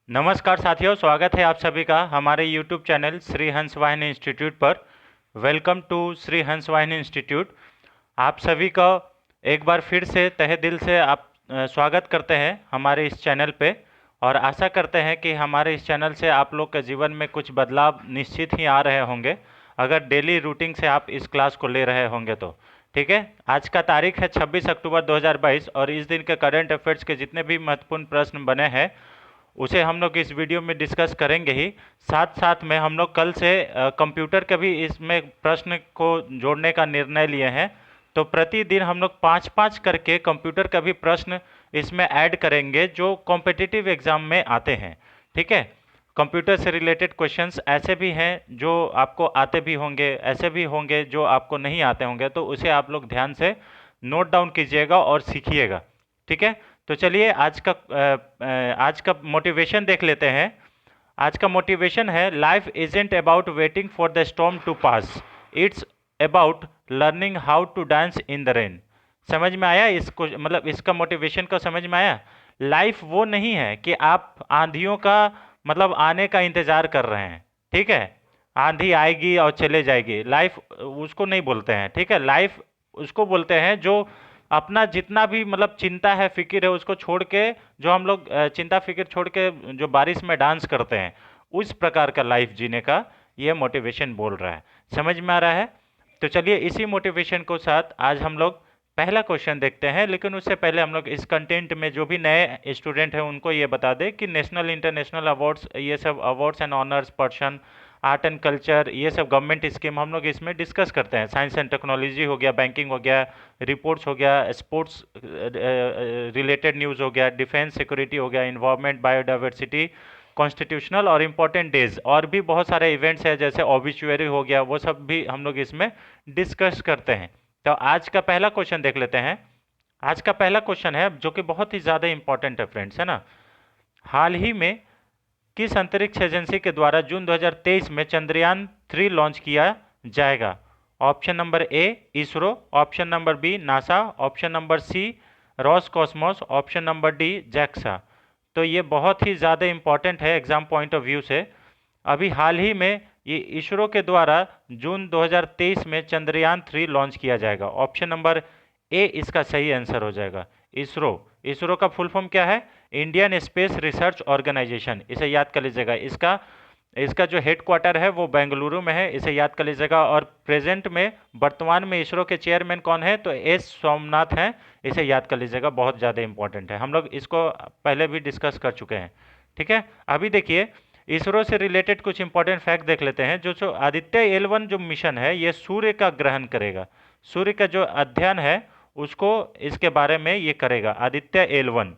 नमस्कार साथियों, स्वागत है आप सभी का हमारे YouTube चैनल श्री हंस वाहिनी इंस्टीट्यूट पर। वेलकम टू श्री हंस वाहिनी इंस्टीट्यूट। आप सभी का एक बार फिर से तहे दिल से स्वागत करते हैं हमारे इस चैनल पे। और आशा करते हैं कि हमारे इस चैनल से आप लोग के जीवन में कुछ बदलाव निश्चित ही आ रहे होंगे, अगर डेली रूटीन से आप इस क्लास को ले रहे होंगे तो। ठीक है, आज का तारीख है 26 अक्टूबर 2022 और इस दिन के करंट अफेयर्स के जितने भी महत्वपूर्ण प्रश्न बने हैं उसे हम लोग इस वीडियो में डिस्कस करेंगे ही। साथ साथ में हम लोग कल से कंप्यूटर के भी इसमें प्रश्न को जोड़ने का निर्णय लिए हैं। तो प्रतिदिन हम लोग पाँच पाँच करके कंप्यूटर का भी प्रश्न इसमें ऐड करेंगे जो कॉम्पिटिटिव एग्जाम में आते हैं। ठीक है, कंप्यूटर से रिलेटेड क्वेश्चंस ऐसे भी हैं जो आपको आते भी होंगे, ऐसे भी होंगे जो आपको नहीं आते होंगे, तो उसे आप लोग ध्यान से नोट डाउन कीजिएगा और सीखिएगा। ठीक है, तो चलिए आज का मोटिवेशन देख लेते हैं। आज का मोटिवेशन है, life isn't about waiting for the storm to pass, it's about learning how to dance in the rain. समझ में आया इसको? मतलब इसका मोटिवेशन का समझ में आया। लाइफ वो नहीं है कि आप आंधियों का मतलब आने का इंतजार कर रहे हैं। ठीक है, आंधी आएगी और चले जाएगी, लाइफ उसको नहीं बोलते हैं। ठीक है, लाइफ उसको बोलते हैं जो अपना जितना भी मतलब चिंता है, फिक्र है, उसको छोड़ के, जो हम लोग चिंता फिक्र छोड़ के जो बारिश में डांस करते हैं, उस प्रकार का लाइफ जीने का ये मोटिवेशन बोल रहा है। समझ में आ रहा है? तो चलिए इसी मोटिवेशन को साथ आज हम लोग पहला क्वेश्चन देखते हैं। लेकिन उससे पहले हम लोग इस कंटेंट में जो भी नए स्टूडेंट हैं उनको ये बता दें कि नेशनल इंटरनेशनल अवार्ड्स, ये सब awards and honours person, art and culture, ये सब गवर्नमेंट स्कीम हम लोग इसमें डिस्कस करते हैं। साइंस एंड टेक्नोलॉजी हो गया, बैंकिंग हो गया, रिपोर्ट्स हो गया, स्पोर्ट्स रिलेटेड न्यूज़ हो गया, डिफेंस सिक्योरिटी हो गया, इन्वायरमेंट, बायोडाइवर्सिटी, कॉन्स्टिट्यूशनल और इम्पोर्टेंट डेज, और भी बहुत सारे इवेंट्स हैं जैसे ऑबिचुअरी हो गया, वो सब भी हम लोग इसमें डिस्कस करते हैं। तो आज का पहला क्वेश्चन देख लेते हैं। आज का पहला क्वेश्चन है जो कि बहुत ही ज़्यादा इंपॉर्टेंट है फ्रेंड्स, है ना। हाल ही में किस अंतरिक्ष एजेंसी के द्वारा जून 2023 में चंद्रयान 3 लॉन्च किया जाएगा? Option number A ISRO, option number B NASA, option number C Roscosmos, option number D JAXA. तो ये बहुत ही ज़्यादा इंपॉर्टेंट है एग्जाम पॉइंट ऑफ व्यू से। अभी हाल ही में ये इसरो के द्वारा जून 2023 में चंद्रयान 3 लॉन्च किया जाएगा। ऑप्शन नंबर ए इसका सही आंसर हो जाएगा। इसरो, इसरो का फुल फॉर्म क्या है? Indian space research organisation. इसे याद कर लीजिएगा। इसका इसका जो हेड क्वार्टर है वो बेंगलुरु में है, इसे याद कर लीजिएगा। और प्रेजेंट में वर्तमान में इसरो के चेयरमैन कौन है? तो एस सोमनाथ हैं, इसे याद कर लीजिएगा, बहुत ज़्यादा इंपॉर्टेंट है, हम लोग इसको पहले भी डिस्कस कर चुके हैं। ठीक है, अभी देखिए इसरो से रिलेटेड कुछ इंपॉर्टेंट फैक्ट देख लेते हैं। जो जो आदित्य एल 1 जो मिशन है ये सूर्य का ग्रहण करेगा, सूर्य का जो अध्ययन है उसको इसके बारे में ये करेगा। आदित्य एल 1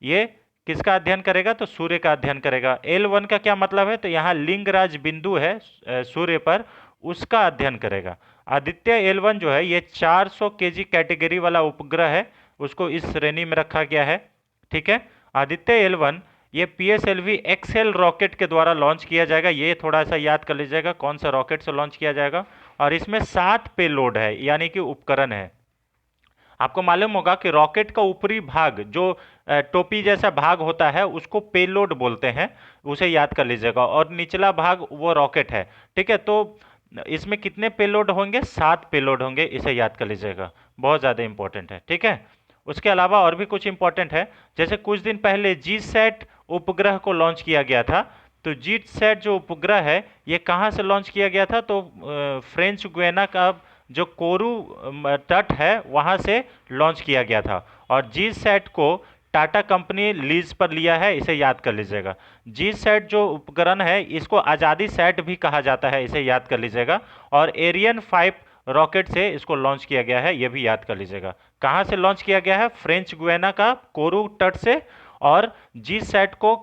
ये किसका अध्ययन करेगा? तो सूर्य का अध्ययन करेगा। एल 1 का क्या मतलब है? तो यहाँ लिंगराज बिंदु है सूर्य पर, उसका अध्ययन करेगा। आदित्य एल 1 जो है ये 400 केजी कैटेगरी वाला उपग्रह है, उसको इस श्रेणी में रखा गया है। ठीक है, आदित्य एल 1 ये PSLV एक्सएल रॉकेट के द्वारा लॉन्च किया जाएगा। ये थोड़ा सा याद कर लीजिएगा कौन सा रॉकेट से लॉन्च किया जाएगा। और इसमें 7 पेलोड है, यानी कि उपकरण है। आपको मालूम होगा कि रॉकेट का ऊपरी भाग जो टोपी जैसा भाग होता है उसको पेलोड बोलते हैं, उसे याद कर लीजिएगा। और निचला भाग वो रॉकेट है। ठीक है, तो इसमें कितने पेलोड होंगे? 7 पेलोड होंगे, इसे याद कर लीजिएगा, बहुत ज़्यादा इंपॉर्टेंट है। ठीक है, उसके अलावा और भी कुछ इंपॉर्टेंट है, जैसे कुछ दिन पहले जीसैट उपग्रह को लॉन्च किया गया था। तो जीसैट जो उपग्रह है ये कहाँ से लॉन्च किया गया था? तो फ्रेंच गुयाना का जो कोरू तट है वहाँ से लॉन्च किया गया था। और जीसैट को टाटा कंपनी लीज पर लिया है, इसे याद कर लीजिएगा। जीसैट जो उपकरण है इसको आज़ादी सैट भी कहा जाता है, इसे याद कर लीजिएगा। और एरियन 5 रॉकेट से इसको लॉन्च किया गया है, यह भी याद कर लीजिएगा। कहाँ से लॉन्च किया गया है? फ्रेंच गुयाना का कोरू तट से। और जीसैट को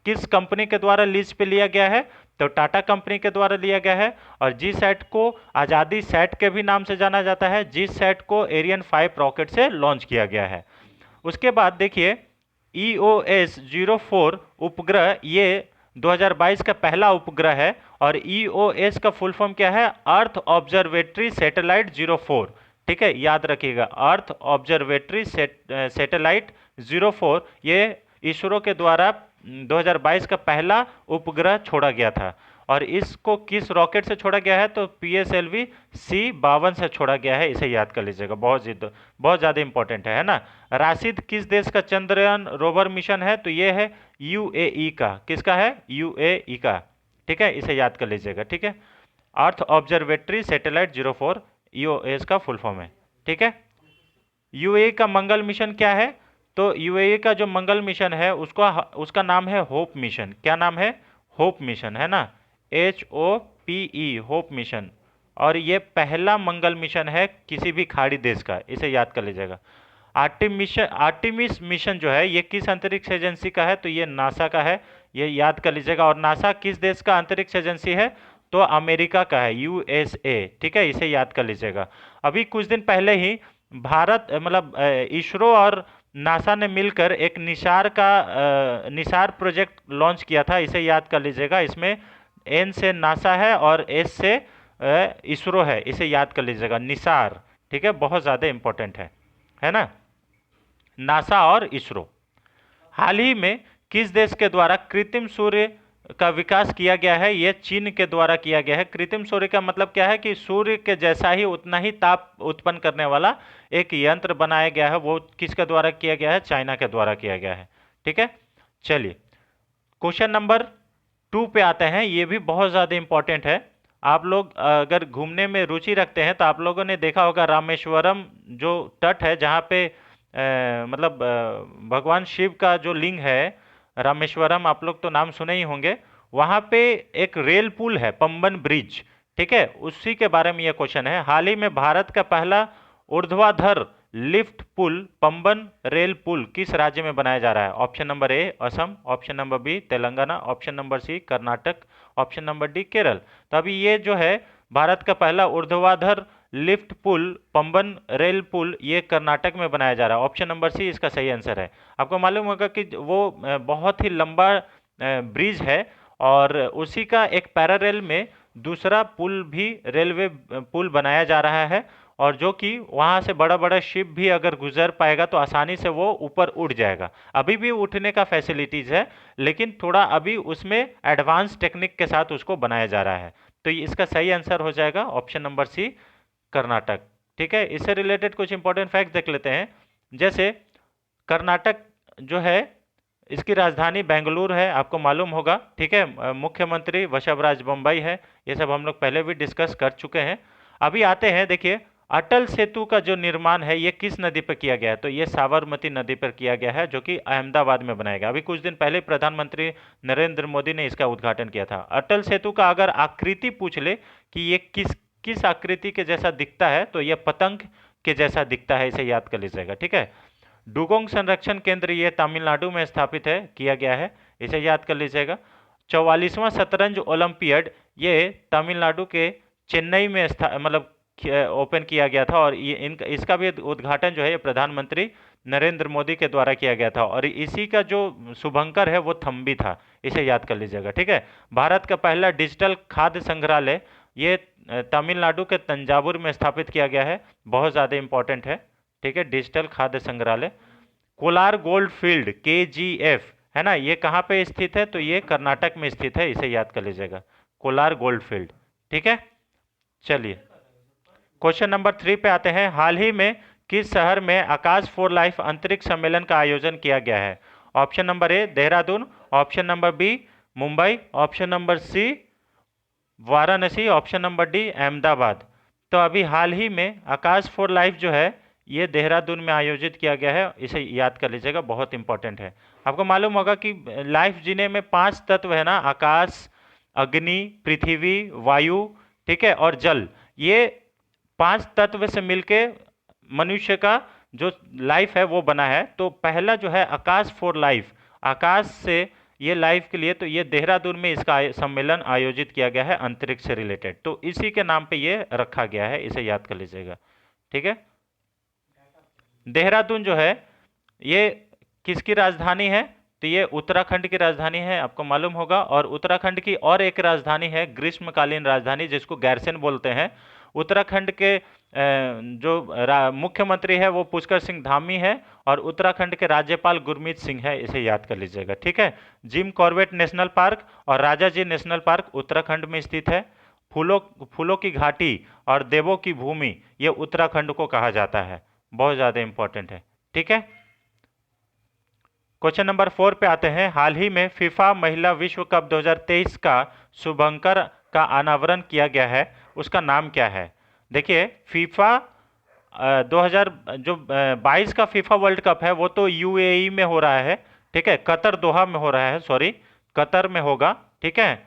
किस कंपनी के द्वारा लीज पे लिया गया है? तो टाटा कंपनी के द्वारा लिया गया है। और जी सैट को आज़ादी सैट के भी नाम से जाना जाता है। जी सैट को एरियन 5 रॉकेट से लॉन्च किया गया है। उसके बाद देखिए EOS-04 उपग्रह ये 2022 का पहला उपग्रह है। और EOS का फुल फॉर्म क्या है? अर्थ ऑब्जर्वेटरी सैटेलाइट 04। ठीक है, याद रखिएगा, अर्थ ऑब्जर्वेटरी सैटेलाइट 04 ये इसरो के द्वारा 2022 का पहला उपग्रह छोड़ा गया था। और इसको किस रॉकेट से छोड़ा गया है? तो PSLV C-52 से छोड़ा गया है, इसे याद कर लीजिएगा, बहुत ज़्यादा इंपॉर्टेंट है ना। राशिद किस देश का चंद्रयान रोवर मिशन है? तो ये है UAE का। किसका है? UAE का। ठीक है, इसे याद कर लीजिएगा। ठीक है, अर्थ ऑब्जर्वेटरी सैटेलाइट 04 EOS का फुल फॉर्म है। ठीक है, UAE का मंगल मिशन क्या है? तो UAE का जो मंगल मिशन है उसका नाम है होप मिशन। क्या नाम है? होप मिशन, है ना, HOPE, होप मिशन। और ये पहला मंगल मिशन है किसी भी खाड़ी देश का, इसे याद कर लीजिएगा। आर्टिमिस मिशन जो है ये किस अंतरिक्ष एजेंसी का है? तो ये नासा का है, ये याद कर लीजिएगा। और नासा किस देश का अंतरिक्ष एजेंसी है? तो अमेरिका का है, USA। ठीक है, इसे याद कर लीजिएगा। अभी कुछ दिन पहले ही भारत मतलब इसरो और नासा ने मिलकर एक निसार प्रोजेक्ट लॉन्च किया था, इसे याद कर लीजिएगा। इसमें N से नासा है और S से इसरो है, इसे याद कर लीजिएगा, निसार। ठीक है, बहुत ज़्यादा इंपॉर्टेंट है ना, नासा और इसरो। हाल ही में किस देश के द्वारा कृत्रिम सूर्य का विकास किया गया है? यह चीन के द्वारा किया गया है। कृत्रिम सूर्य का मतलब क्या है? कि सूर्य के जैसा ही उतना ही ताप उत्पन्न करने वाला एक यंत्र बनाया गया है, वो किसके द्वारा किया गया है? चाइना के द्वारा किया गया है। ठीक है, चलिए क्वेश्चन नंबर 2 पे आते हैं। ये भी बहुत ज़्यादा इंपॉर्टेंट है। आप लोग अगर घूमने में रुचि रखते हैं तो आप लोगों ने देखा होगा रामेश्वरम जो तट है, जहाँ पे भगवान शिव का जो लिंग है रामेश्वरम, आप लोग तो नाम सुने ही होंगे। वहाँ पे एक रेल पुल है, पंबन ब्रिज। ठीक है, उसी के बारे में ये क्वेश्चन है। हाल ही में भारत का पहला ऊर्ध्वाधर लिफ्ट पुल पंबन रेल पुल किस राज्य में बनाया जा रहा है? Option number A Assam, option number B Telangana, option number C Karnataka, option number D Kerala. तो अभी ये जो है भारत का पहला ऊर्ध्वाधर लिफ्ट पुल पंबन रेल पुल, ये कर्नाटक में बनाया जा रहा है। ऑप्शन नंबर सी इसका सही आंसर है। आपको मालूम होगा कि वो बहुत ही लंबा ब्रिज है, और उसी का एक पैरेलल में दूसरा पुल भी, रेलवे पुल बनाया जा रहा है, और जो कि वहाँ से बड़ा बड़ा शिप भी अगर गुजर पाएगा तो आसानी से वो ऊपर उठ जाएगा। अभी भी उठने का फैसिलिटीज़ है, लेकिन थोड़ा अभी उसमें एडवांस टेक्निक के साथ उसको बनाया जा रहा है। तो इसका सही आंसर हो जाएगा ऑप्शन नंबर सी कर्नाटक। ठीक है, इससे रिलेटेड कुछ इंपॉर्टेंट फैक्ट देख लेते हैं। जैसे कर्नाटक जो है, इसकी राजधानी बेंगलुरु है, आपको मालूम होगा। ठीक है, मुख्यमंत्री वशभराज बोम्मई है। ये सब हम लोग पहले भी डिस्कस कर चुके हैं। अभी आते हैं, देखिए अटल सेतु का जो निर्माण है ये किस नदी पर किया गया है? तो ये साबरमती नदी पर किया गया है, जो कि अहमदाबाद में बनाया गया। अभी कुछ दिन पहले प्रधानमंत्री नरेंद्र मोदी ने इसका उद्घाटन किया था। अटल सेतु का अगर आकृति पूछ ले कि ये किस किस आकृति के जैसा दिखता है, तो ये पतंग के जैसा दिखता है, इसे याद कर लीजिएगा। ठीक है, डुगोंग संरक्षण केंद्र ये तमिलनाडु में स्थापित है, किया गया है, इसे याद कर लीजिएगा। 44वां शतरंज ओलंपियाड ये तमिलनाडु के चेन्नई में ओपन किया गया था, और ये इसका भी उद्घाटन जो है ये प्रधानमंत्री नरेंद्र मोदी के द्वारा किया गया था, और इसी का जो शुभंकर है वो थम्बी था, इसे याद कर लीजिएगा। ठीक है, भारत का पहला डिजिटल खाद्य संग्रहालय ये तमिलनाडु के तंजावुर में स्थापित किया गया है, बहुत ज़्यादा इंपॉर्टेंट है। ठीक है, डिजिटल खाद्य संग्रहालय। कोलार गोल्ड फील्ड KGF है ना, ये कहाँ पे स्थित है? तो ये कर्नाटक में स्थित है, इसे याद कर लीजिएगा, कोलार गोल्ड फील्ड। ठीक है, चलिए क्वेश्चन नंबर 3 पे आते हैं। हाल ही में किस शहर में आकाश फॉर लाइफ अंतरिक्ष सम्मेलन का आयोजन किया गया है? Option number A Dehradun, option number B Mumbai, option number C Varanasi, option number D Ahmedabad. तो अभी हाल ही में आकाश फॉर लाइफ जो है ये देहरादून में आयोजित किया गया है, इसे याद कर लीजिएगा, बहुत इंपॉर्टेंट है। आपको मालूम होगा कि लाइफ जीने में 5 तत्व है ना, आकाश, अग्नि, पृथ्वी, वायु, ठीक है, और जल। ये 5 तत्व से मिलके मनुष्य का जो लाइफ है वो बना है। तो पहला जो है आकाश फॉर लाइफ, आकाश से ये लाइफ के लिए, तो ये देहरादून में इसका सम्मेलन आयोजित किया गया है अंतरिक्ष से रिलेटेड, तो इसी के नाम पे ये रखा गया है, इसे याद कर लीजिएगा। ठीक है, देहरादून जो है ये किसकी राजधानी है? तो ये उत्तराखंड की राजधानी है, आपको मालूम होगा। और उत्तराखंड की और एक राजधानी है, ग्रीष्मकालीन राजधानी, जिसको गैरसेन बोलते हैं, उत्तराखंड के जो मुख्यमंत्री है वो पुष्कर सिंह धामी है, और उत्तराखंड के राज्यपाल गुरमीत सिंह है, इसे याद कर लीजिएगा। ठीक है, जिम कॉर्बेट नेशनल पार्क और राजाजी नेशनल पार्क उत्तराखंड में स्थित है। फूलों फूलों की घाटी और देवों की भूमि, ये उत्तराखंड को कहा जाता है। बहुत ज़्यादा इंपॉर्टेंट है। ठीक है, क्वेश्चन नंबर 4 पे आते हैं। हाल ही में फीफा महिला विश्व कप 2023 का शुभंकर का अनावरण किया गया है, उसका नाम क्या है? देखिए, फीफा 2000 जो 22 का फीफा वर्ल्ड कप है वो तो यूएई में हो रहा है। ठीक है, कतर दोहा में हो रहा है, सॉरी कतर में होगा। ठीक है,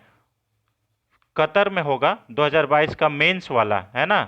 कतर में होगा 2022 का मेंस वाला, है ना,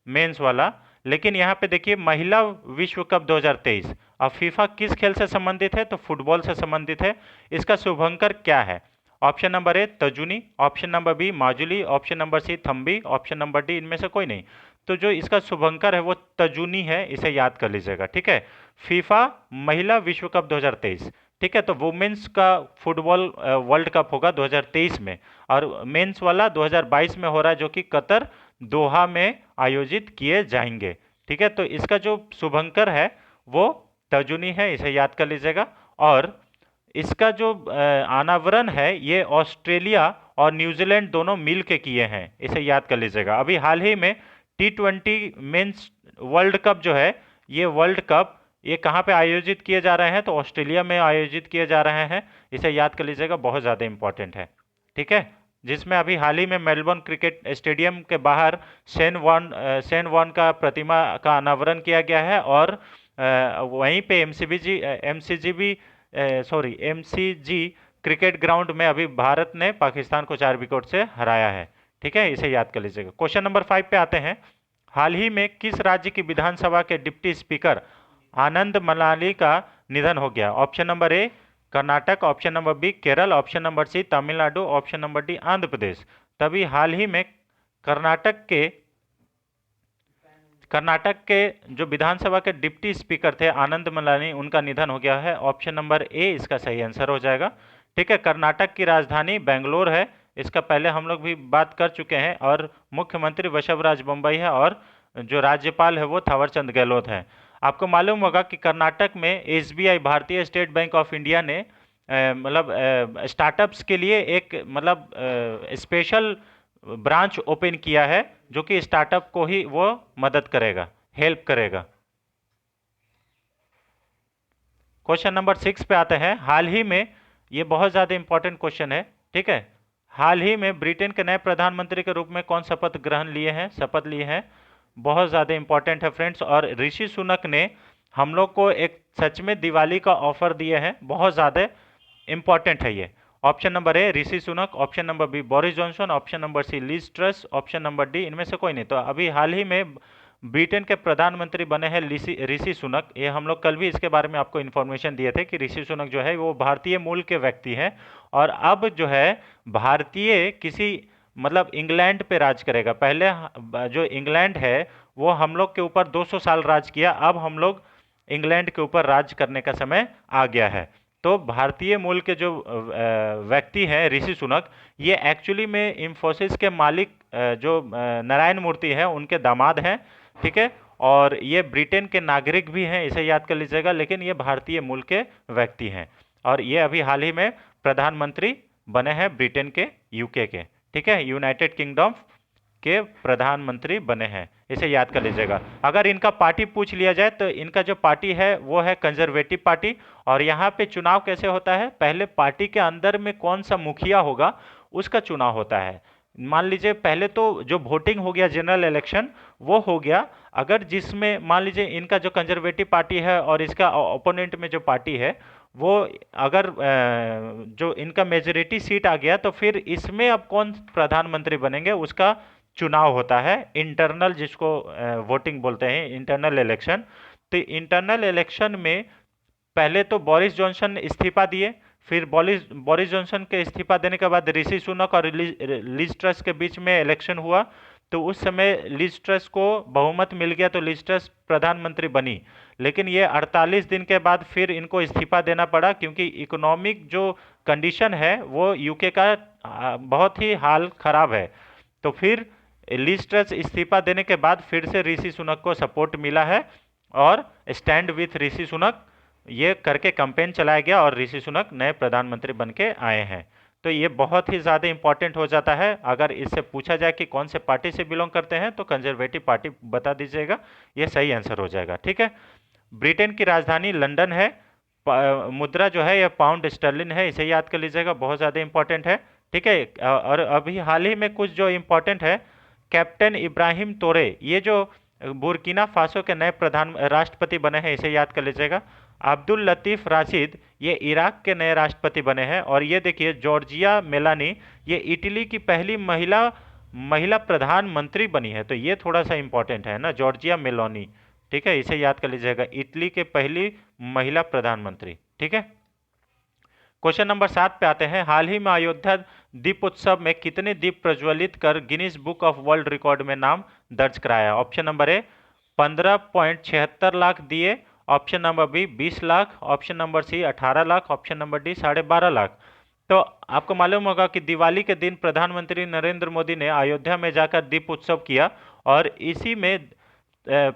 मेंस वाला। लेकिन यहाँ पे देखिए महिला विश्व कप 2023, अब फीफा किस खेल से संबंधित है? तो फुटबॉल से संबंधित है। इसका शुभंकर क्या है? Option number A Tajuni, option number B Majuli, option number C Thambi, option number D इनमें से कोई नहीं। तो जो इसका शुभंकर है वो तजुनी है, इसे याद कर लीजिएगा। ठीक है, फीफा महिला विश्व कप 2023। ठीक है, तो वुमेन्स का फुटबॉल वर्ल्ड कप होगा 2023 में, और मेंस वाला 2022 में हो रहा है, जो कि कतर दोहा में आयोजित किए जाएंगे। ठीक है, तो इसका जो शुभंकर है वो तर्जुनी है, इसे याद कर लीजिएगा। और इसका जो अनावरण है ये ऑस्ट्रेलिया और न्यूजीलैंड दोनों मिल के किए हैं, इसे याद कर लीजिएगा। अभी हाल ही में T20 मेंस वर्ल्ड कप जो है, ये वर्ल्ड कप ये कहाँ पे आयोजित किए जा रहे हैं? तो ऑस्ट्रेलिया में आयोजित किए जा रहे हैं, इसे याद कर लीजिएगा, बहुत ज़्यादा इंपॉर्टेंट है। ठीक है, जिसमें अभी हाल ही में मेलबोर्न क्रिकेट स्टेडियम के बाहर सेन वॉन का प्रतिमा का अनावरण किया गया है, और वहीं पे एमसीजी क्रिकेट ग्राउंड में अभी भारत ने पाकिस्तान को 4 विकेट से हराया है। ठीक है, इसे याद कर लीजिएगा। क्वेश्चन नंबर 5 पे आते हैं। हाल ही में किस राज्य की विधानसभा के डिप्टी स्पीकर आनंद मलानी का निधन हो गया? Option number A Karnataka, option number B Kerala, option number C Tamil Nadu, option number D Andhra Pradesh. तभी हाल ही में कर्नाटक के जो विधानसभा के डिप्टी स्पीकर थे आनंद मलानी, उनका निधन हो गया है। ऑप्शन नंबर ए इसका सही आंसर हो जाएगा। ठीक है, कर्नाटक की राजधानी बेंगलोर है, इसका पहले हम लोग भी बात कर चुके हैं, और मुख्यमंत्री वसुंधरा बम्बई है, और जो राज्यपाल है वो थावरचंद गहलोत है। आपको मालूम होगा कि कर्नाटक में एसबीआई भारतीय स्टेट बैंक ऑफ इंडिया ने मतलब स्टार्टअप्स के लिए एक मतलब स्पेशल ब्रांच ओपन किया है, जो कि स्टार्टअप को ही वो मदद करेगा, हेल्प करेगा। क्वेश्चन नंबर 6 पे आते हैं। हाल ही में, ये बहुत ज़्यादा इंपॉर्टेंट क्वेश्चन है। ठीक है, हाल ही में ब्रिटेन के नए प्रधानमंत्री के रूप में कौन शपथ लिए हैं? बहुत ज़्यादा इंपॉर्टेंट है फ्रेंड्स। और ऋषि सुनक ने हम लोग को एक सच में दिवाली का ऑफर दिए हैं, बहुत ज़्यादा इंपॉर्टेंट है ये। Option number A Rishi Sunak, option number B Boris Johnson, option number C Liz Truss, option number D इनमें से कोई नहीं। तो अभी हाल ही में ब्रिटेन के प्रधानमंत्री बने हैं ऋषि सुनक। ये हम लोग कल भी इसके बारे में आपको इन्फॉर्मेशन दिए थे कि ऋषि सुनक जो है वो भारतीय मूल के व्यक्ति हैं, और अब जो है भारतीय किसी मतलब इंग्लैंड पे राज करेगा। पहले जो इंग्लैंड है वो हम लोग के ऊपर 200 साल राज किया, अब हम लोग इंग्लैंड के ऊपर राज करने का समय आ गया है। तो भारतीय मूल के जो व्यक्ति हैं ऋषि सुनक, ये एक्चुअली में इंफोसिस के मालिक जो नारायण मूर्ति हैं उनके दामाद हैं। ठीक है, और ये ब्रिटेन के नागरिक भी हैं, इसे याद कर लीजिएगा, लेकिन ये भारतीय मूल के व्यक्ति हैं, और ये अभी हाल ही में प्रधानमंत्री बने हैं ब्रिटेन के, यूके के। ठीक है, यूनाइटेड किंगडम के प्रधानमंत्री बने हैं, इसे याद कर लीजिएगा। अगर इनका पार्टी पूछ लिया जाए तो इनका जो पार्टी है वो है कंजर्वेटिव पार्टी। और यहाँ पे चुनाव कैसे होता है? पहले पार्टी के अंदर में कौन सा मुखिया होगा उसका चुनाव होता है। मान लीजिए पहले तो जो वोटिंग हो गया, जनरल इलेक्शन वो हो गया, अगर जिसमें मान लीजिए इनका जो कंजर्वेटिव पार्टी है और इसका ओपोनेंट में जो पार्टी है वो अगर जो इनका मेजोरिटी सीट आ गया, तो फिर इसमें अब कौन प्रधानमंत्री बनेंगे उसका चुनाव होता है, इंटरनल, जिसको वोटिंग बोलते हैं, इंटरनल इलेक्शन। तो इंटरनल इलेक्शन में पहले तो बोरिस जॉनसन इस्तीफा दिए, फिर बोरिस जॉनसन के इस्तीफा देने के बाद ऋषि सुनक और लिज ट्रस के बीच में इलेक्शन हुआ, तो उस समय लिज ट्रस को बहुमत मिल गया, तो लिज ट्रस प्रधानमंत्री बनी। लेकिन ये 48 दिन के बाद फिर इनको इस्तीफा देना पड़ा, क्योंकि इकोनॉमिक जो कंडीशन है वो यूके का बहुत ही हाल खराब है। तो फिर लिज ट्रस इस्तीफा देने के बाद फिर से ऋषि सुनक को सपोर्ट मिला है और स्टैंड विथ ऋषि सुनक ये करके कैंपेन चलाया गया और ऋषि सुनक नए प्रधानमंत्री बन के आए हैं। तो ये बहुत ही ज़्यादा इंपॉर्टेंट हो जाता है। अगर इससे पूछा जाए कि कौन से पार्टी से बिलोंग करते हैं तो कंजर्वेटिव पार्टी बता दीजिएगा, ये सही आंसर हो जाएगा। ठीक है। ब्रिटेन की राजधानी लंदन है। मुद्रा जो है यह पाउंड स्टर्लिन है, इसे याद कर लीजिएगा, बहुत ज़्यादा इंपॉर्टेंट है। ठीक है। और अभी हाल ही में कुछ जो इंपॉर्टेंट है, कैप्टन इब्राहिम तोरे ये जो बुर्किना फासो के नए प्रधान राष्ट्रपति बने हैं, इसे याद कर लीजिएगा। अब्दुल लतीफ़ राशिद ये इराक के नए राष्ट्रपति बने हैं। और ये देखिए जॉर्जिया मेलानी ये इटली की पहली महिला प्रधानमंत्री बनी है। तो ये थोड़ा सा इंपॉर्टेंट है ना, जॉर्जिया मेलोनी। ठीक है, इसे याद कर लीजिएगा, इटली के पहली महिला प्रधानमंत्री। ठीक है। क्वेश्चन नंबर 7 पे आते हैं। हाल ही में अयोध्या दीप उत्सव में कितने दीप प्रज्वलित कर Guinness book of world record में नाम दर्ज कराया? ऑप्शन नंबर ए 15.76 लाख दिए, option number B 20 lakh, option number C 18 lakh, option number D 12.5 lakh. तो आपको मालूम होगा कि दिवाली के दिन प्रधानमंत्री नरेंद्र मोदी ने अयोध्या में जाकर दीप उत्सव किया और इसी में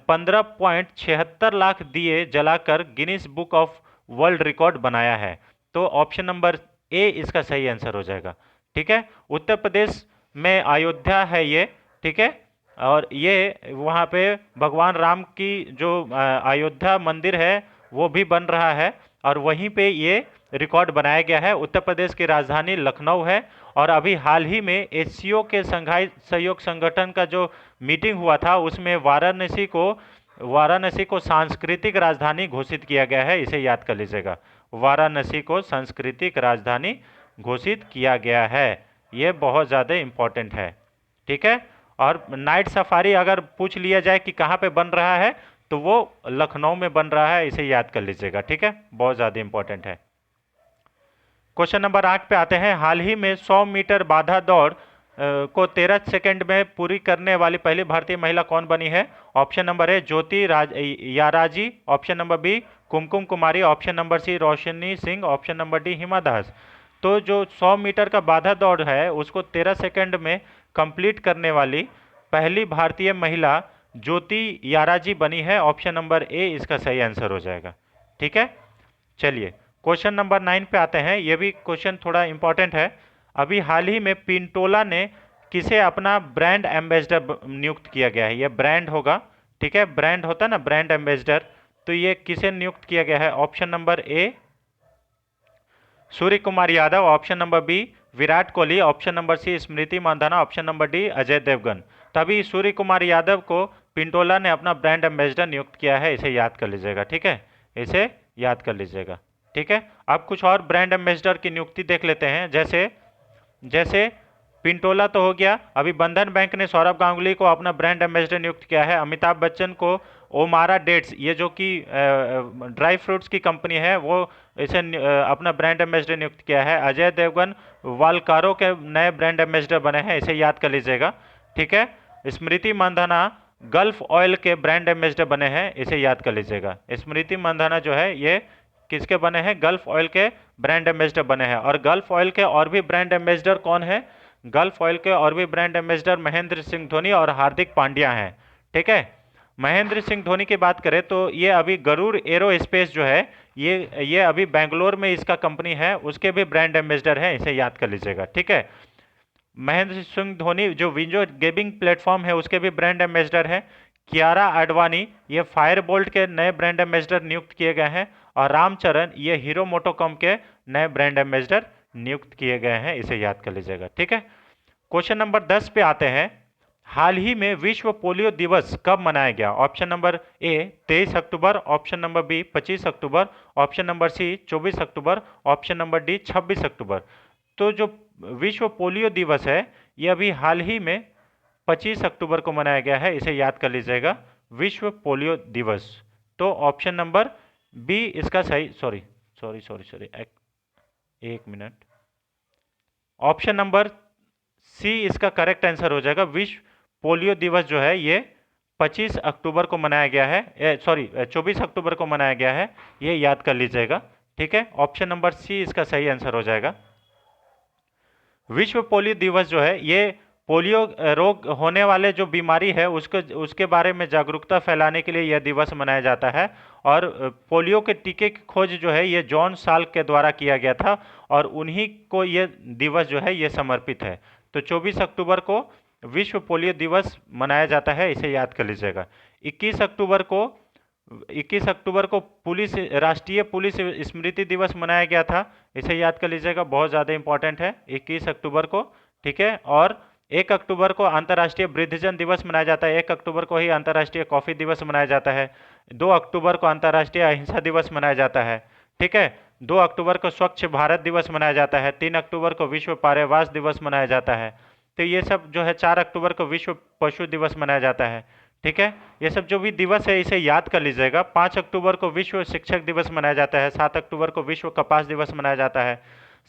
15.76 लाख दिए जलाकर Guinness book of world record बनाया है। तो ऑप्शन नंबर ए इसका सही आंसर हो जाएगा। ठीक है। उत्तर प्रदेश में अयोध्या है ये। ठीक है। और ये वहाँ पे भगवान राम की जो अयोध्या मंदिर है वो भी बन रहा है और वहीं पे ये रिकॉर्ड बनाया गया है। उत्तर प्रदेश की राजधानी लखनऊ है और अभी हाल ही में एससीओ के संघाई सहयोग संगठन का जो मीटिंग हुआ था उसमें वाराणसी को सांस्कृतिक राजधानी घोषित किया गया है, इसे याद कर लीजिएगा। वाराणसी को सांस्कृतिक राजधानी घोषित किया गया है, ये बहुत ज़्यादा इम्पोर्टेंट है। ठीक है। और नाइट सफारी अगर पूछ लिया जाए कि कहाँ पे बन रहा है तो वो लखनऊ में बन रहा है, इसे याद कर लीजिएगा। ठीक है, बहुत ज़्यादा इंपॉर्टेंट है। क्वेश्चन नंबर 8 पे आते हैं। हाल ही में 100 मीटर बाधा दौड़ को 13 सेकंड में पूरी करने वाली पहली भारतीय महिला कौन बनी है? Option number A Jyothi Yarraji, option number B Kumkum Kumari, option number C Roshni Singh, option number D Hima Das. तो जो 100 मीटर का बाधा दौड़ है उसको 13 सेकंड में कंप्लीट करने वाली पहली भारतीय महिला ज्योति याराजी बनी है। ऑप्शन नंबर ए इसका सही आंसर हो जाएगा। ठीक है। चलिए क्वेश्चन नंबर 9 पे आते हैं। ये भी क्वेश्चन थोड़ा इंपॉर्टेंट है। अभी हाल ही में पिंटोला ने किसे अपना ब्रांड एम्बेसडर नियुक्त किया गया है? ये ब्रांड होगा। ठीक है, ब्रांड होता है ना, ब्रांड एम्बेसडर। तो ये किसे नियुक्त किया गया है? Option number A Surya Kumar Yadav, option number B Virat Kohli, option number C Smriti Mandhana, option number D Ajay Devgn. तभी सूर्य कुमार यादव को पिंटोला ने अपना ब्रांड एम्बेसडर नियुक्त किया है, इसे याद कर लीजिएगा। ठीक है, इसे याद कर लीजिएगा। ठीक है। अब कुछ और ब्रांड एम्बेसडर की नियुक्ति देख लेते हैं। जैसे पिंटोला तो हो गया। अभी बंधन बैंक ने सौरभ गांगुली को अपना ब्रांड एम्बेसडर नियुक्त किया है। अमिताभ बच्चन को ओमारा डेट्स, ये जो कि ड्राई फ्रूट्स की कंपनी है, वो इसे अपना ब्रांड एम्बेसडर नियुक्त किया है। अजय देवगन वालकारो के नए ब्रांड एम्बेसडर बने हैं, इसे याद कर लीजिएगा। ठीक है। स्मृति मंधाना गल्फ ऑयल के ब्रांड एम्बेसडर बने हैं, इसे याद कर लीजिएगा। स्मृति मंधाना जो है ये किसके बने हैं? गल्फ ऑयल के ब्रांड एम्बेसडर बने हैं। और गल्फ ऑयल के और भी ब्रांड एम्बेसडर कौन है? गल्फ ऑयल के और भी ब्रांड एम्बेसडर महेंद्र सिंह धोनी और हार्दिक पांड्या हैं। ठीक है। महेंद्र सिंह धोनी की बात करें तो ये अभी गरुड़ एरो स्पेस जो है ये अभी बेंगलोर में इसका कंपनी है, उसके भी ब्रांड एम्बेसडर हैं, इसे याद कर लीजिएगा। ठीक है। महेंद्र सिंह धोनी जो विंडो गेमिंग प्लेटफॉर्म है उसके भी ब्रांड एम्बेसडर हैं। कियारा आडवाणी ये फायर बोल्ट के नए ब्रांड एम्बेसडर नियुक्त किए गए हैं। और रामचरण ये हीरो मोटोकॉम के नए ब्रांड एम्बेसडर नियुक्त किए गए हैं, इसे याद कर लीजिएगा। ठीक है। क्वेश्चन नंबर 10 पे आते हैं। हाल ही में विश्व पोलियो दिवस कब मनाया गया? Option number A 23 October, option number B 25 October, option number C 24 October, option number D 26 October. तो जो विश्व पोलियो दिवस है ये अभी हाल ही में 25 अक्टूबर को मनाया गया है, इसे याद कर लीजिएगा, विश्व पोलियो दिवस। तो ऑप्शन नंबर बी इसका सही, सॉरी एक मिनट, ऑप्शन नंबर सी इसका करेक्ट आंसर हो जाएगा। विश्व पोलियो दिवस जो है ये 25 अक्टूबर को मनाया गया है, 24 अक्टूबर को मनाया गया है, ये याद कर लीजिएगा। ठीक है। ऑप्शन नंबर सी इसका सही आंसर हो जाएगा। विश्व पोलियो दिवस जो है ये पोलियो रोग होने वाले जो बीमारी है उसके बारे में जागरूकता फैलाने के लिए यह दिवस मनाया जाता है। और पोलियो के टीके की खोज जो है ये जॉन साल्क के द्वारा किया गया था और उन्हीं को ये दिवस जो है ये समर्पित है। तो 24 अक्टूबर को विश्व पोलियो दिवस मनाया जाता है, इसे याद कर लीजिएगा। 21 अक्टूबर को 21 अक्टूबर को राष्ट्रीय पुलिस स्मृति दिवस मनाया गया था, इसे याद कर लीजिएगा, बहुत ज़्यादा इंपॉर्टेंट है 21 अक्टूबर को। ठीक है, और 1 अक्टूबर को अंतर्राष्ट्रीय वृद्धजन दिवस मनाया जाता है। 1 अक्टूबर को ही अंतर्राष्ट्रीय कॉफ़ी दिवस मनाया जाता है। 2 अक्टूबर को अंतर्राष्ट्रीय अहिंसा दिवस मनाया जाता है। ठीक है, 2 अक्टूबर को स्वच्छ भारत दिवस मनाया जाता है। 3 अक्टूबर को विश्व पर्यावरण दिवस मनाया जाता है। तो ये सब जो है 4 अक्टूबर को विश्व पशु दिवस मनाया जाता है। ठीक है, ये सब जो भी दिवस है इसे याद कर लीजिएगा। 5 अक्टूबर को विश्व शिक्षक दिवस मनाया जाता है। 7 अक्टूबर को विश्व कपास दिवस मनाया जाता है।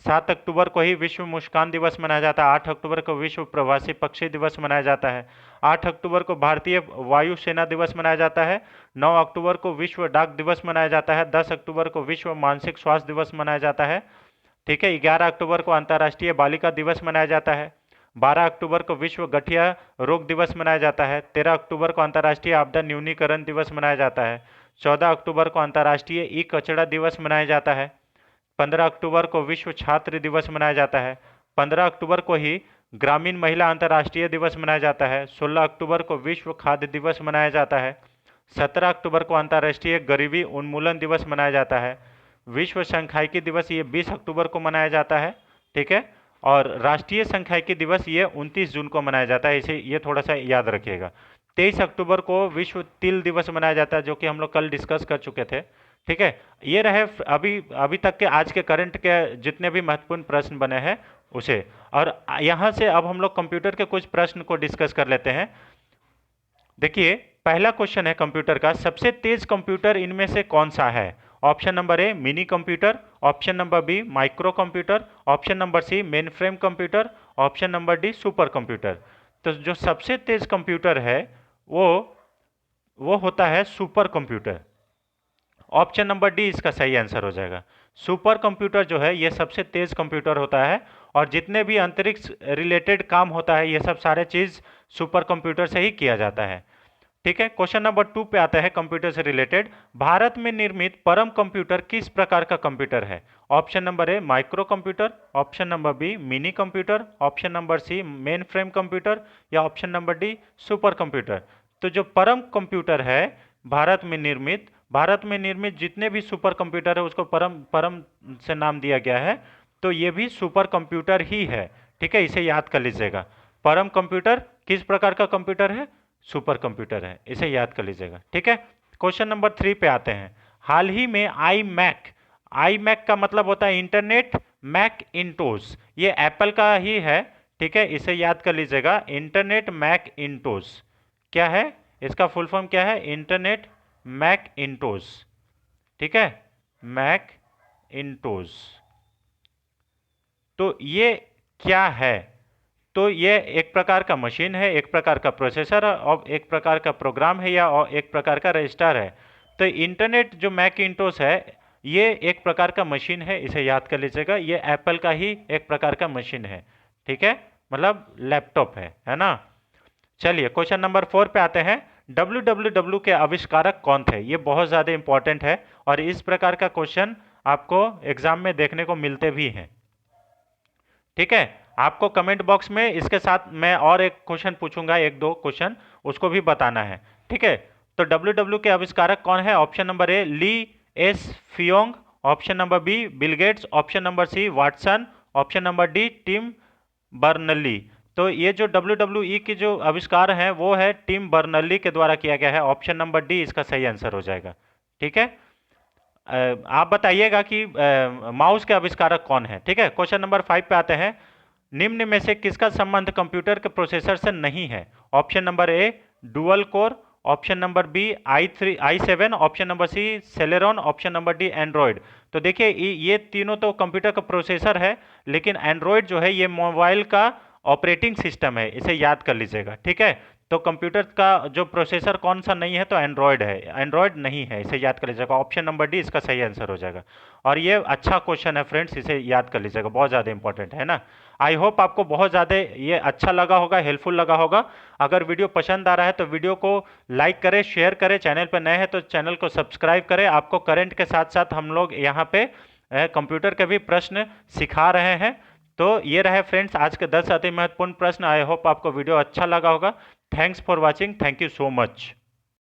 7 अक्टूबर को ही विश्व मुस्कान दिवस मनाया जाता है। 8 अक्टूबर को विश्व प्रवासी पक्षी दिवस मनाया जाता है। 8 अक्टूबर को भारतीय वायुसेना दिवस मनाया जाता है। 9 अक्टूबर को विश्व डाक दिवस मनाया जाता है। 10 अक्टूबर को विश्व मानसिक स्वास्थ्य दिवस मनाया जाता है। ठीक है, 11 अक्टूबर को अंतर्राष्ट्रीय बालिका दिवस मनाया जाता है। 12 अक्टूबर को विश्व गठिया रोग दिवस मनाया जाता है। 13 अक्टूबर को अंतर्राष्ट्रीय आपदा न्यूनीकरण दिवस मनाया जाता है। 14 अक्टूबर को अंतर्राष्ट्रीय ई कचरा दिवस मनाया जाता है। 15 अक्टूबर को विश्व छात्र दिवस मनाया जाता है। 15 अक्टूबर को ही ग्रामीण महिला अंतर्राष्ट्रीय दिवस मनाया जाता है। 16 अक्टूबर को विश्व खाद्य दिवस मनाया जाता है। 17 अक्टूबर को अंतर्राष्ट्रीय गरीबी उन्मूलन दिवस मनाया जाता है। विश्व सांख्यिकी दिवस ये 20 अक्टूबर को मनाया जाता है। ठीक है, और राष्ट्रीय सांख्यिकी दिवस ये 29 जून को मनाया जाता है, इसे ये थोड़ा सा याद रखिएगा। 23 अक्टूबर को विश्व तिल दिवस मनाया जाता है, जो कि हम लोग कल डिस्कस कर चुके थे। ठीक है, ये रहे अभी तक के आज के करंट के जितने भी महत्वपूर्ण प्रश्न बने हैं उसे। और यहाँ से अब हम लोग कंप्यूटर के कुछ प्रश्न को डिस्कस कर लेते हैं। देखिए, पहला क्वेश्चन है कंप्यूटर का, सबसे तेज कंप्यूटर इनमें से कौन सा है? Option number A mini computer, option number B micro computer, option number C mainframe computer, option number D super computer. तो जो सबसे तेज कंप्यूटर है वो होता है super computer. Option number D इसका सही आंसर हो जाएगा। सुपर कंप्यूटर जो है ये सबसे तेज कंप्यूटर होता है और जितने भी अंतरिक्ष रिलेटेड काम होता है ये सब सारे चीज सुपर कंप्यूटर से ही किया जाता है। ठीक है, क्वेश्चन नंबर 2 पे आता है कंप्यूटर से रिलेटेड। भारत में निर्मित परम कंप्यूटर किस प्रकार का कंप्यूटर है? Option number A micro computer, option number B mini computer, option number C mainframe computer या option number D super computer. तो जो परम कंप्यूटर है भारत में निर्मित जितने भी सुपर कंप्यूटर है उसको परम से नाम दिया गया है, तो ये भी सुपर कंप्यूटर ही है। ठीक है, इसे याद कर लीजिएगा। परम कंप्यूटर किस प्रकार का कंप्यूटर है? सुपर कंप्यूटर है, इसे याद कर लीजिएगा। ठीक है, क्वेश्चन नंबर 3 पे आते हैं। हाल ही में आई मैक का मतलब होता है इंटरनेट मैकिंटोश, ये एप्पल का ही है। ठीक है, इसे याद कर लीजिएगा, इंटरनेट मैकिंटोश क्या है, इसका फुल फॉर्म क्या है? Internet Macintosh. ठीक है, मैकिंटोश। तो ये क्या है? तो ये एक प्रकार का मशीन है, एक प्रकार का प्रोसेसर है और एक प्रकार का प्रोग्राम है या एक प्रकार का रजिस्टर है। तो इंटरनेट जो मैकिंटोश है ये एक प्रकार का मशीन है, इसे याद कर लीजिएगा। ये एप्पल का ही एक प्रकार का मशीन है। ठीक है, मतलब लैपटॉप है ना। चलिए क्वेश्चन नंबर 4 पे आते हैं। www के आविष्कारक कौन थे? ये बहुत ज़्यादा इंपॉर्टेंट है और इस प्रकार का क्वेश्चन आपको एग्जाम में देखने को मिलते भी हैं। ठीक है, आपको कमेंट बॉक्स में इसके साथ मैं और एक क्वेश्चन पूछूंगा, एक दो क्वेश्चन, उसको भी बताना है। ठीक है, तो www के आविष्कारक कौन है? Option number A Lee S Fiong, option number B Bill Gates, option number C Watson, option number D Tim Berners Lee. तो ये जो WWE की जो आविष्कार है वो है टिम बर्नली के द्वारा किया गया है। ऑप्शन नंबर डी इसका सही आंसर हो जाएगा। ठीक है, आप बताइएगा कि माउस के आविष्कारक कौन है। ठीक है, क्वेश्चन नंबर 5 पे आते हैं। निम्न में से किसका संबंध कंप्यूटर के प्रोसेसर से नहीं है? Option number A dual core, option number B i7, option number C Celeron, option number D Android. तो देखिए ये तीनों तो कंप्यूटर का प्रोसेसर है, लेकिन एंड्रॉयड जो है ये मोबाइल का ऑपरेटिंग सिस्टम है, इसे याद कर लीजिएगा। ठीक है, तो कंप्यूटर का जो प्रोसेसर कौन सा नहीं है, तो एंड्रॉयड है, एंड्रॉयड नहीं है, इसे याद कर लीजिएगा। ऑप्शन नंबर डी इसका सही आंसर हो जाएगा। और ये अच्छा क्वेश्चन है फ्रेंड्स, इसे याद कर लीजिएगा, बहुत ज़्यादा इंपॉर्टेंट है ना। आई होप आपको बहुत ज़्यादा ये अच्छा लगा होगा, हेल्पफुल लगा होगा। अगर वीडियो पसंद आ रहा है तो वीडियो को लाइक करें, शेयर करें, चैनल पर नए हैं तो चैनल को सब्सक्राइब करें। आपको करंट के साथ साथ हम लोग यहाँ पे कंप्यूटर के भी प्रश्न सिखा रहे हैं। तो ये रहे फ्रेंड्स आज के 10 अति महत्वपूर्ण प्रश्न। आई होप आपको वीडियो अच्छा लगा होगा। Thanks for watching, thank you so much.